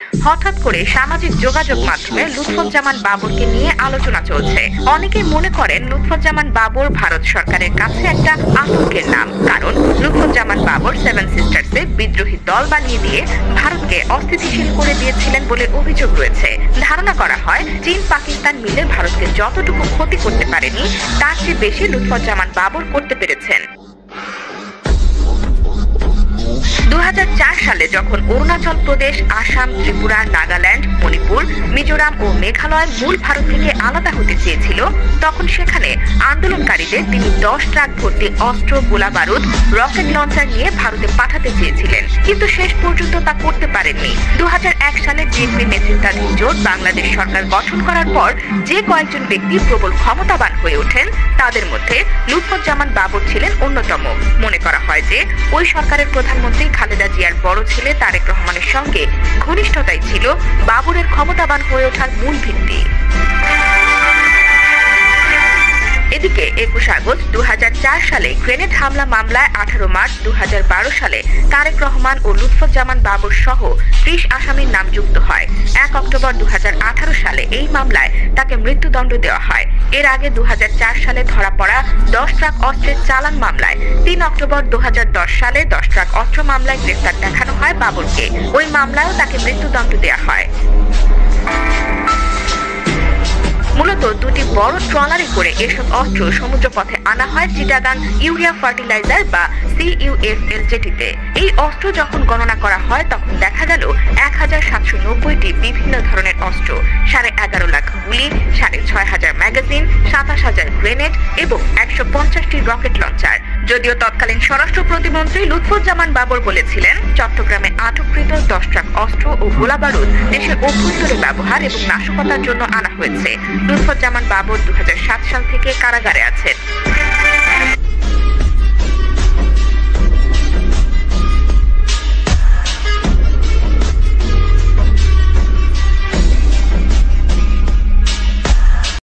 হঠাৎ করে সামাজিক যোগাযোগ মাধ্যমে লুৎফুজ্জামান বাবরকে নিয়ে আলোচনা চলছে। অনেকেই মনে করেন লুৎফুজ্জামান বাবর ভারত সরকারের কাছে একটা আতঙ্কের নাম, কারণ লুৎফুজ্জামান বাবর সেভেন সিস্টার্সে বিদ্রোহী দল বানিয়ে দিয়ে ভারতকে অস্থিতিশীল করে দিয়েছিলেন বলে অভিযোগ রয়েছে। ধারণা করা হয় চীন পাকিস্তান মিলে ভারতকে যতটুকু ক্ষতি করতে পারেনি তার চেয়ে বেশি লুৎফুজ্জামান বাবর করতে পেরেছেন। 2004 সালে যখন অরুণাচল প্রদেশ, আসাম, ত্রিপুরা, নাগাল্যান্ড, মণিপুর, মিজোরাম ও মেঘালয় মূল ভারত থেকে আলাদা হতে চেয়েছিল, তখন সেখানে আন্দোলনকারীদের তিনি 10 ট্রাক ভর্তি অস্ত্র, গোলাবারুদ, রকেট লঞ্চার নিয়ে ভারতে পাঠাতে চেয়েছিলেন, কিন্তু শেষ পর্যন্ত তা করতে পারেননি। 2001 সালে বিএনপি নেতৃত্বাধীন জোট বাংলাদেশ সরকার গঠন করার পর যে কয়েকজন ব্যক্তি প্রবল ক্ষমতাবান হয়ে ওঠেন তাদের মধ্যে লুৎফুজ্জামান বাবর ছিলেন অন্যতম। মনে করা হয় যে ওই সরকারের প্রধানমন্ত্রী খালেদা জিয়ার বড় ছেলে তারেক রহমানের সঙ্গে ঘনিষ্ঠতাই ছিল বাবরের ক্ষমতাবান হয়ে ওঠার মূল ভিত্তি। এদিকে 21 আগস্ট 2004 সালে গ্রেনেড হামলা মামলায় 18 মার্চ 2012 সালে তারেক রহমান ও লুৎফুজ্জামান বাবর সহ 30 আসামির নাম যুক্ত হয়। 1 অক্টোবর 2018 সালে এই মামলায় তাকে মৃত্যুদণ্ড দেওয়া হয়। এর আগে 2004 সালে ধরা পড়া 10 ট্রাক অস্ত্রের চালান মামলায় 3 অক্টোবর 2010 সালে 10 ট্রাক অস্ত্র মামলায় গ্রেফতার দেখানো হয় বাবরকে। ওই মামলায়ও তাকে মৃত্যুদণ্ড দেওয়া হয়। মূলত দুটি বড় ট্রলারে করে এসব অস্ত্র সমুদ্রপথে আনা হয় চিটাগাং ইউরিয়া ফার্টিলাইজার বা CUFL জেটিতে। এই অস্ত্র যখন গণনা করা হয় তখন দেখা গেল 1790টি বিভিন্ন ধরনের অস্ত্র, 11.5 লাখ গুলি, 6500 ম্যাগাজিন, 27,000 গ্রেনেড এবং 150টি রকেট লঞ্চার। যদিও তৎকালীন স্বরাষ্ট্র প্রতিমন্ত্রী লুৎফুজ্জামান বাবর বলেছিলেন চট্টগ্রামে আটককৃত 10 ট্রাক অস্ত্র ও গোলাবারুদ দেশের অভ্যন্তরে ব্যবহার এবং নাশকতার জন্য আনা হয়েছে। লুৎফুজ্জামান বাবর 2007 সাল থেকে কারাগারে আছেন।